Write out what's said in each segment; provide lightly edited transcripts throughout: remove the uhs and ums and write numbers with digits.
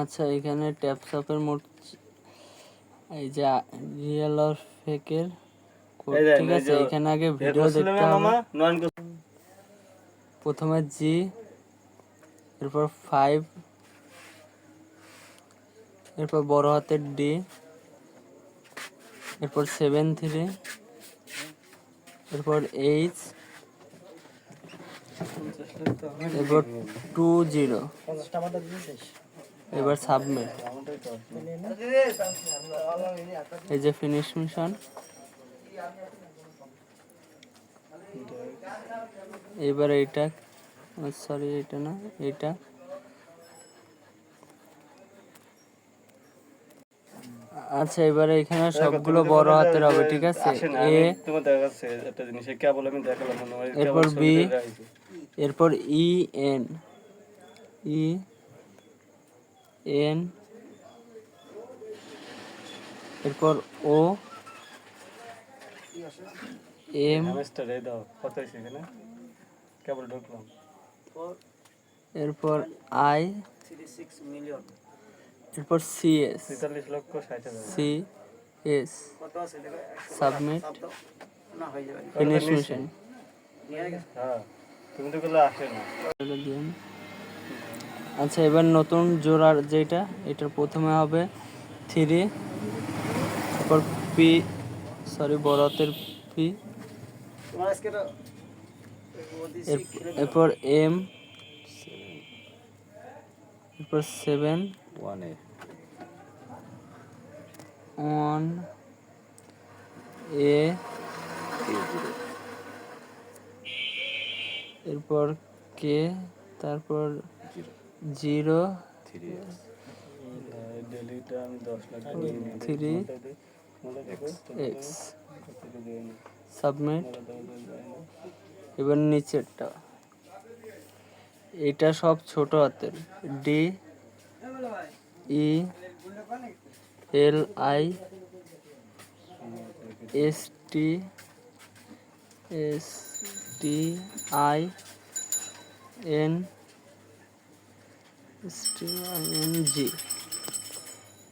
আচ্ছা, এখানে ট্যাপসপের মোট এই যে রিয়েল আর ফেকের কোড, ঠিক আছে। এখানে আগে ভিডিও দেখতে হবে। প্রথমে জি, এরপর 5, এরপর বড় হাতের ডি, এরপর 7-3, এরপর এইচ, এরপর 2-0, এবার সাবমিট। এই যে ফিনিশ মিশন। এবার এইটা, সরি এটা না, এইটা। আচ্ছা, এবারে এখানে সবগুলো বড় হাতের হবে, ঠিক আছে। এ, এরপর বি, এরপর ই এন, ই এন, এরপর ও এম, এরপর আই, এরপর CS, CS, submit, finish mission. আচ্ছা, এবার নতুন জোড়ার যেটা, এটার প্রথমে হবে 3, এরপর পি, সরি বড় হাতের পি, এরপর এম, এরপর 7, 1 এ, এরপর কে, তারপর 0, 3 এক্স, সাবমিট। এবার নিচেরটা, এটা সব ছোট হাতের, D, E, L I, S T, I N, G.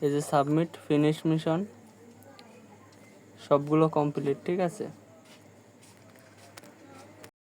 এই যে সাবমিট, ফিনিশ মিশন, সবগুলো কমপ্লিট, ঠিক আছে।